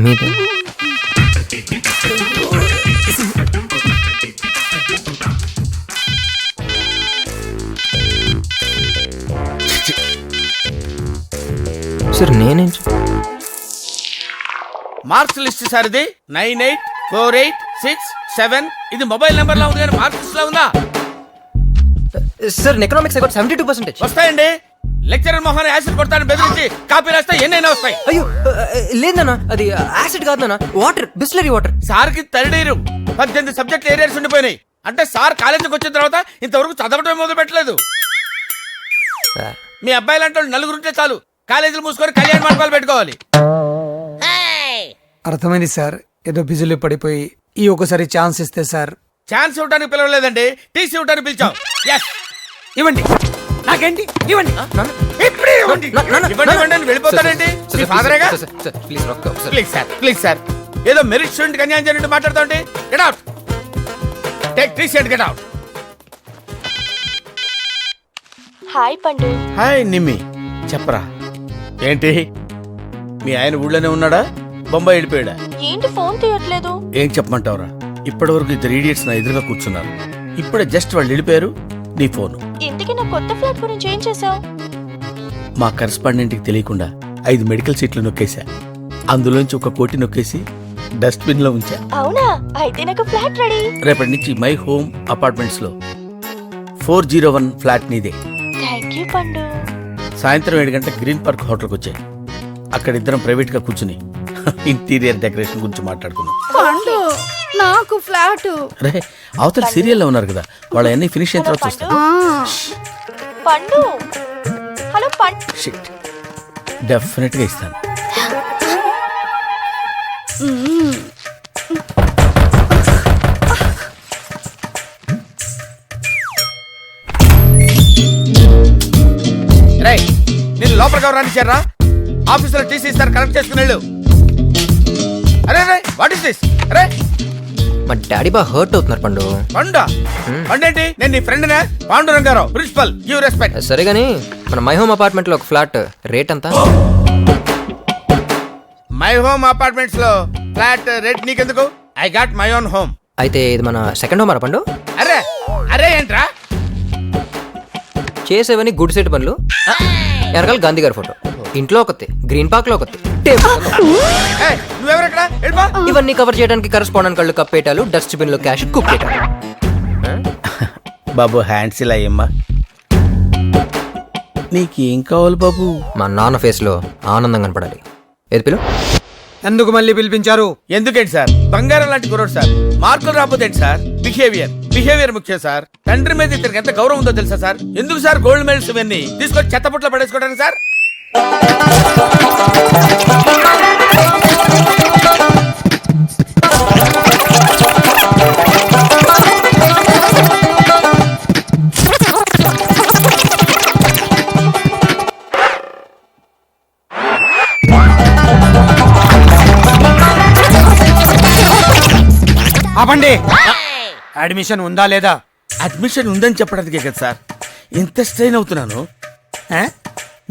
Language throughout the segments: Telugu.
మీదే. సార్ నేనేం మార్క్స్ లిస్ట్ సార్ ఇది 984867. ఇది మొబైల్ నెంబర్ లా ఉంది కానీ మార్క్స్ లిస్ట్ లా ఉందా? Sir economics 72%. వస్తాయండి. లెక్చరర్ మొహాన్ని యాసిడ్ కొడతాను బెదిరించి కాపీ రాస్తే ఎన్నైనా వస్తాయి. అయ్యో లేదన్నా, అది యాసిడ్ కాదు నాన్న, వాటర్, బిస్లరీ వాటర్. సార్ కి 18 సబ్జెక్ట్ ఏరియాస్ ఉండిపోయినాయి. అంటే సార్ కాలేజీకి వచ్చిన తర్వాత ఇంతవరకు చదవటం మొదలు పెట్టలేదు. మీ అబ్బాయి లాంటి వాళ్ళు నలుగురుంటే చాలు, కాలేజీలు మూసుకొని కళ్యాణ మండపాలు పెట్టుకోవాలి. అర్థమైంది సార్, ఏదో బిజీలో పడిపోయి ఈ ఒకసారి ఛాన్స్ ఇస్తే సార్. ఛాన్స్ ఇవ్వడానికి పిలవలేదండి, టీసీ ఇవ్వడానికి పిలిచాం. ఇవ్వండి, నాకేంటి ఇవ్వండి. ఇప్పుడే ఇవ్వండి. ఇవ్వండి అని వెళ్ళిపోతాడండి. మీ ఫాదరేగా? ప్లీజ్ సార్ ఏదో మెరిట్ స్టూడెంట్ కి అన్యాయం చేయనట్టు మాట్లాడుతాండి. Get out. Take TC and get out. Hi Pandu. Hi Nimmi, చెప్పరా ఏంటి? మీ ఆయన ఊళ్ళోనే ఉన్నాడా, బొంబాయి వెళ్ళిపోయాడా? ఏంటి ఫోన్ తీయట్లేదు? ఏం చెప్పమంటావురా, ఇప్పటి వరకు 2 idiots నా ఎదురుగా కూర్చున్నారు. ఇప్పుడే జస్ట్ వాళ్ళు వెళ్ళిపోయారు, నీ ఫోను. ఇంతకీ నా కొత్త ఫ్లాట్ గురించి ఏం చేసావు? మా కరెస్పాండెంట్ కి తెలియకుండా 5 మెడికల్ సీట్లు నొక్కేశా. అందులోంచి 1 కోటి నొక్కేసి డస్ట్బిన్ లో ఉంచా. అవునా? అయితే నాకు ఫ్లాట్ రెడీ. రేపటి నుంచి మై హోమ్ అపార్ట్మెంట్స్ లో 401 ఫ్లాట్ నీదే. థ్యాంక్ యూ పండు. సాయంత్రం 7 గంటలకు గ్రీన్ పార్క్ హోటల్కి వచ్చాయి. అక్కడ ఇద్దరం ప్రైవేట్ గా కూర్చుని ఇంటీరియర్ డెకరేషన్ గురించి మాట్లాడుకున్నాం. పండు నాకు ఫ్లాట్. రే అవతల సీరియల్లో ఉన్నారు కదా, వాళ్ళ అన్ని ఫినిష్ అయిన తర్వాత చూస్తాం. పండు హలో పండు. షిట్, డెఫినెట్ గా ఇస్తాను. రే నేను లోపలికి ఎవరు రానిచ్చారా? ఆఫీసులో టీసీ ఇస్తారు, కరెక్ట్ చేసుకుని వెళ్ళు. అరే రే వాట్ ఇస్ దిస్? అరే మా డాడీ బాగా హర్ట్ అవుతున్నారు పండు. పండా? పండేంటి? నేను నీ ఫ్రెండ్ నే, పాండురంగారావు, ప్రిన్సిపల్. Give respect. సరే గానీ మన మై హోమ్ అపార్ట్మెంట్ లో ఒక ఫ్లాట్ రేట్ ఎంత? మై హోమ్ అపార్ట్మెంట్స్ లో ఫ్లాట్ రేట్ నీకెందుకు? I got my own home. అయితే ఇది మన సెకండ్ హోమ్ పండు. అరే అరే ఏంట్రా చేసేవని గుడ్ సెట్ పనులు. వెనకాల గాంధీ గారి ఫోటో, ఇంట్లో ఒకటి, గ్రీన్ పార్క్ లో ఒకటి, నువ్వెవరెక్కడ? ఇవన్నీ కవర్ చేయడానికి కరెస్పాండెంట్ కళ్ళు కప్పేటాలు, డస్ట్ బిన్ లో క్యాష్ కుప్పేటాలు. బాబు హ్యాండ్స్ ఇలా అయ్యమ్మా. నీకేం కావాలి బాబు? మా నాన్న ఫేస్ లో ఆనందం కనపడాలి. ఏది పిలు? ఎందుకు మళ్ళీ పిలిపించారు? ఎందుకేంటి సార్, బంగారం లాంటి కుర్రోడు సార్. మార్కులు రాకపోతే ఏంటి సార్? బిహేవియర్ ముఖ్యం సార్. తండ్రి మీద ఇతనికి ఎంత గౌరవం ఉందో తెలుసా సార్? ఎందుకు సార్ గోల్డ్ మెడల్స్ ఇవన్నీ తీసుకొని చెత్తపుట్లో పడేసుకోవడానికి సార్? ఆపండి. అడ్మిషన్ ఉందా లేదా? అడ్మిషన్ ఉందని చెప్పడానికే కదా సార్ ఎంత స్ట్రెయిన్ అవుతున్నాను.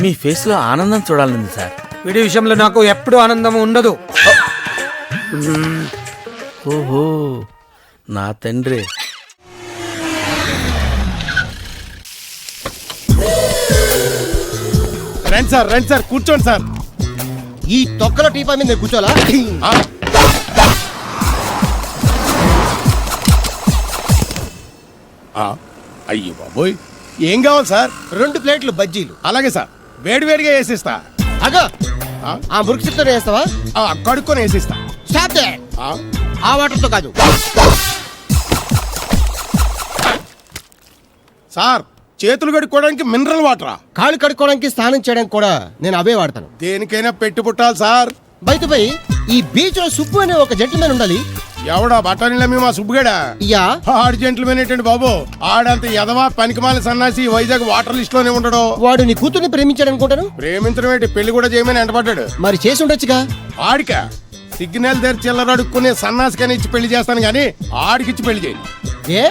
మీ ఫేస్ లో ఆనందం చూడాలని సార్. వీడి విషయంలో నాకు ఎప్పుడు ఆనందం ఉండదు. ఓహో నా తండ్రి. రండి సార్ కూర్చోండి సార్. ఈ తొక్కల టీపా మీద కూర్చోలా? అయ్యో బాబోయ్, ఏం కావాలి సార్? 2 ప్లేట్లు బజ్జీలు. అలాగే సార్, వేడివేడిగా వేసిస్తా. అగో ఆ మురికితో వేస్తావా? కడుక్కొని వేసిస్తా. Stop they. ఆ వాటర్తో కాదు సార్, చేతులు కడుక్కోవడానికి మినరల్ వాటరా? కాళ్ళు కడుక్కోవడానికి, స్నానం చేయడానికి కూడా నేను అవే వాడతాను. దేనికైనా పెట్టి పుట్టాలి సార్. బయటపై ఈ బీచ్ లో సుబ్బు అనే ఒక జెంటిల్మెన్ ఉండాలి. ఎవడా బఠానీల మా సుబ్బుగడా? యా. ఆడు జెంటిల్మెన్ ఏంటండి బాబు? ఆడంత ఎదవా పనికిమాల సన్నాసి వైజాగ్ వాటర్ లిస్ట్ లోనే ఉండడు. వాడు నీ కూతుర్ని ప్రేమించాడు అనుకుంటాను. ప్రేమించడం ఏంటి, పెళ్లి కూడా చేయమని ఎంటపడ్డాడు. మరి చేసి ఉండొచ్చుగా. ఆడిక సిగ్నల్ దగ్గర చిల్లర అడుక్కునే సన్నాసికని ఇచ్చి పెళ్లి చేస్తాను గానీ ఆడికిచ్చి పెళ్లి చేయండి. ఏ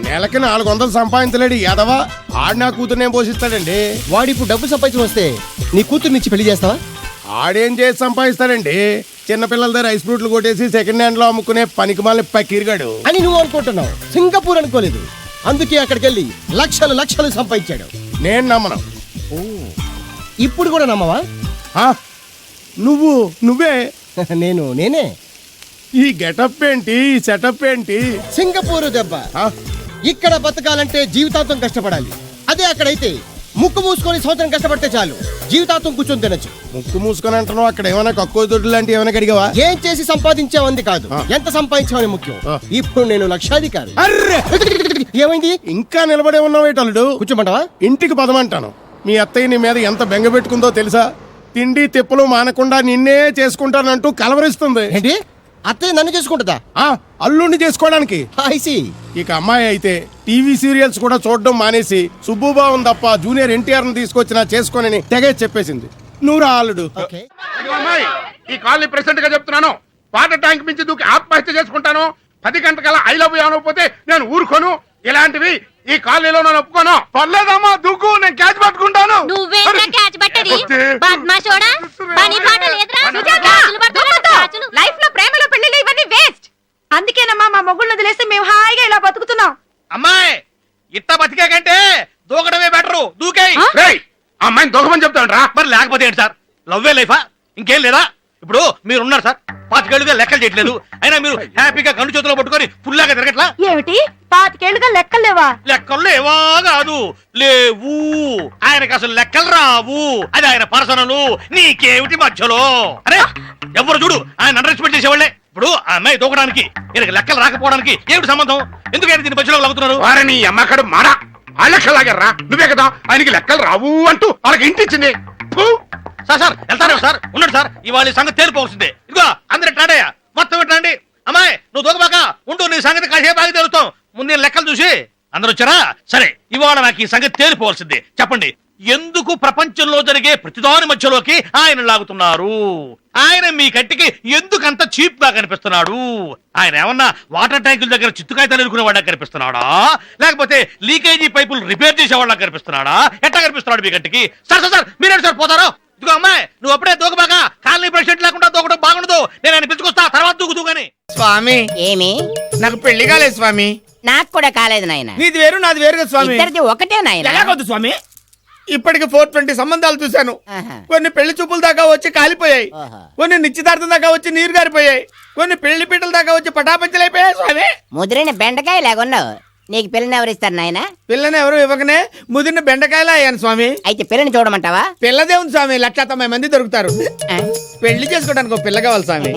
నెలకి 400 సంపాదించలేడు ఎదవా. ఆడి నా కూతుర్నేం పోషిస్తాడండి? వాడు ఇప్పుడు డబ్బు సంపాదించి వస్తే నీ కూతుర్ని ఇచ్చి పెళ్లి చేస్తావా? ఆడేం చేసి సంపాదిస్తాడండి? చిన్నపిల్లల దగ్గర ఐస్ ఫ్రూట్లు కొట్టేసి సెకండ్ హ్యాండ్ లో అమ్ముకునే పనికిమాలి పకీర్గాడు. అని నువ్వు అనుకుంటున్నావు. సింగపూర్ అనుకోలేదు. అందుకే అక్కడికి వెళ్ళి లక్షలు లక్షలు సంపాదించాడు. నేను నమ్మను. ఇప్పుడు కూడా నమ్మవా? ఆ? నువ్వే నేనే. ఈ గెటప్ ఏంటి, ఈ సెటప్ ఏంటి? సింగపూర్ దెబ్బ. ఆ? ఇక్కడ బతకాలంటే జీవితాంతం కష్టపడాలి. అదే అక్కడైతే ముక్కు మూసుకొని సంవత్సరం కష్టపడితే చాలు, జీవితాంతం కూర్చొని తినచ్చు. ముక్కు మూసుకొని అంటున్నావు. అక్కడ ఏమైనా కక్కువ దొడ్డు లాంటివి ఏమైనా కడిగావా? ఏం చేసి సంపాదించావంది కాదు, ఆ. ఎంత సంపాదించావని ముఖ్యం. ఆ. ఇప్పుడు నేను లక్షాధికారి. అర్రే! ఏమైంది? ఇంకా నిలబడే ఉన్నావు ఏటల్లుడు? కూర్చోమంటావా? ఇంటికి పదమంటాను. మీ అత్తయ్య నీ మీద ఎంత బెంగ పెట్టుకుందో తెలుసా? తిండి తిప్పలు మానకుండా నిన్నే చేసుకుంటానంటూ కలవరిస్తుంది. ఏంటి? అత్తయ్య నన్ను చేసుకుంటుందా? ఆ అల్లుడిని చేసుకోవడానికి. ఐసి. ఇక అమ్మాయి అయితే టీవీ సీరియల్స్ కూడా చూడడం మానేసి సుబ్బుబాబు తప్ప జూనియర్ ఎన్టీఆర్ ని తీసుకొచ్చినా చేసుకోనని తెగే చెప్పేసింది. నువ్వు రా అల్లుడు. ఓకే. ఇదిగో అమ్మాయి, ఈ కాలనీ ప్రెసిడెంట్ గా చెప్తున్నాను. వాటర్ ట్యాంక్ మించి దూకి ఆత్మహత్య చేసుకుంటాను. 10 గంటకల్లా ఐ లవ్ యూ అనకపోతే నేను ఊరుకోను. ఇలాంటివి ఈ కాలనీలో నేను ఒప్పుకోను. పర్లేదమ్మా, దూకు, నేను క్యాచ్ పట్టుకుంటాను. నువ్వేంట్రా క్యాచ్ పట్టది? బద్మాషోడా, పని పాట లేదురా? క్యాచులు పడతారా? క్యాచులు. లైఫ్ లో ప్రేమలో పెళ్లిలో ఇవన్నీ వేస్ట్. అందుకేనమ్మా మా మొగుళ్ళని వదిలేసి మేము హాయిగా ఇలా బతుకుతున్నాం. అమ్మాయి, ఇట్ట బతికే కంటే దూకడమే బెటరు. దూకేయ్. రేయ్, ఆ అమ్మాయిని దూకమని చెప్తాను రా. మరి లేకపోతే ఏంటి సార్? లవ్వే లైఫా? ఇంకేం లేదా? ఇప్పుడు మీరు ఉన్నారు సార్, 5 ఏళ్ళుగా లెక్కలు చేయట్లేదు. అయినా మీరు హ్యాపీగా కన్ను చేతిలో పట్టుకొని ఫుల్లాగా తిరగట్లా? ఏమిటి 5 ఏళ్ళుగా లెక్కలు లేవా? లెక్కలు లేవా కాదు, లేవు. ఆయనకి అసలు లెక్కలు రావు. అది ఆయన పర్సనలు. నీకేమిటి మధ్యలో? అరే ఎవరు చూడు ఆయన అండర్ ఎస్టిమేట్ చేసేవాళ్ళే. ఇప్పుడు ఆ అమ్మాయి దూకడానికి ఈయనకి లెక్కలు రాకపోవడానికి ఏమిటి సంబంధం? ఎందుకు ఆయన దీని మధ్యలో లాగుతున్నారు? వారిని అమ్మకడు మారా ఆ లెక్కలు లాగారా? నువ్వే కదా ఆయనకి లెక్కలు రావు అంటూ వాళ్ళకి ఇంటిచ్చింది. సార్ సార్ వెళ్తారా సార్? ఉన్నాడు సార్, ఇవాళ ఈ సంగతి తేలిపోవలసిందే. ఇదిగో అందరు ఎట్లాడయ్యా, మొత్తం ఎట్లాండి. అమ్మాయి నువ్వు దూకబాక ఉంటూ, నీ సంగతి కాసేపు ఆగి తెలుస్తాం. ముందు నేను లెక్కలు చూసి అందరు వచ్చారా? సరే, ఇవాళ నాకు ఈ సంగతి తేలిపోవలసిందే. చెప్పండి, ఎందుకు ప్రపంచంలో జరిగే ప్రతిదాని మధ్యలోకి ఆయన లాగుతున్నారు? ఆయన మీ కంటికి ఎందుకంత చీప్ గా కనిపిస్తున్నాడు? ఆయన ఏమన్నా వాటర్ ట్యాంకుల దగ్గర చిత్తుకాయతలు ఎదుర్కొనేవాళ్ళ కనిపిస్తున్నాడా, లేకపోతే లీకేజీ పైపులు రిపేర్ చేసేవాళ్ళ కనిపిస్తున్నాడా? ఎట్లా కనిపిస్తున్నాడు మీ కంటికి? సార్ సార్ సార్ మీరేంటి సార్ పోతారో? ఇదిగో అమ్మాయి, నువ్వు అప్పుడే దూకబాక. కాలనీ ప్రెసిడెంట్ లేకుండా దూకడం బాగుండదు. నేను ఆయన పిలుచుకొస్తా, తర్వాత దూకుతూగాని. స్వామి, ఏమి? నాకు పెళ్లి కాలేదు స్వామి. నాకు కూడా కాలేదు నాయన. నీది వేరు నాది వేరు కదా స్వామి. ఇద్దరిది ఒకటే నాయన. ఎలాగొద్దు స్వామి, ఇప్పటికి 420 సంబంధాలు చూశాను. ఆహా. కొన్ని పెళ్లి చూపుల దాకా వచ్చి కాలిపోయాయి, ఆహా. కొన్ని నిశ్చితార్థం దాకా వచ్చి నీరు గారిపోయాయి, కొన్ని పెళ్లి పీటల దాకా వచ్చి పటాపంచలైపోయాయి స్వామి. ముదిరిన బెండకాయ లేకున్నావు. నీకు పిల్లని ఎవరిస్తారు నాయన? పిల్లని ఎవరు ఇవ్వకనే ముదిరిన బెండకాయలా అయ్యాను స్వామి. అయితే పిల్లని చూడమంటావా? పిల్లదే ఉంది స్వామి, 190 మంది దొరుకుతారు. ఆ? పెళ్లి చేసుకోవడానికి ఒక పిల్ల కావాలి స్వామి.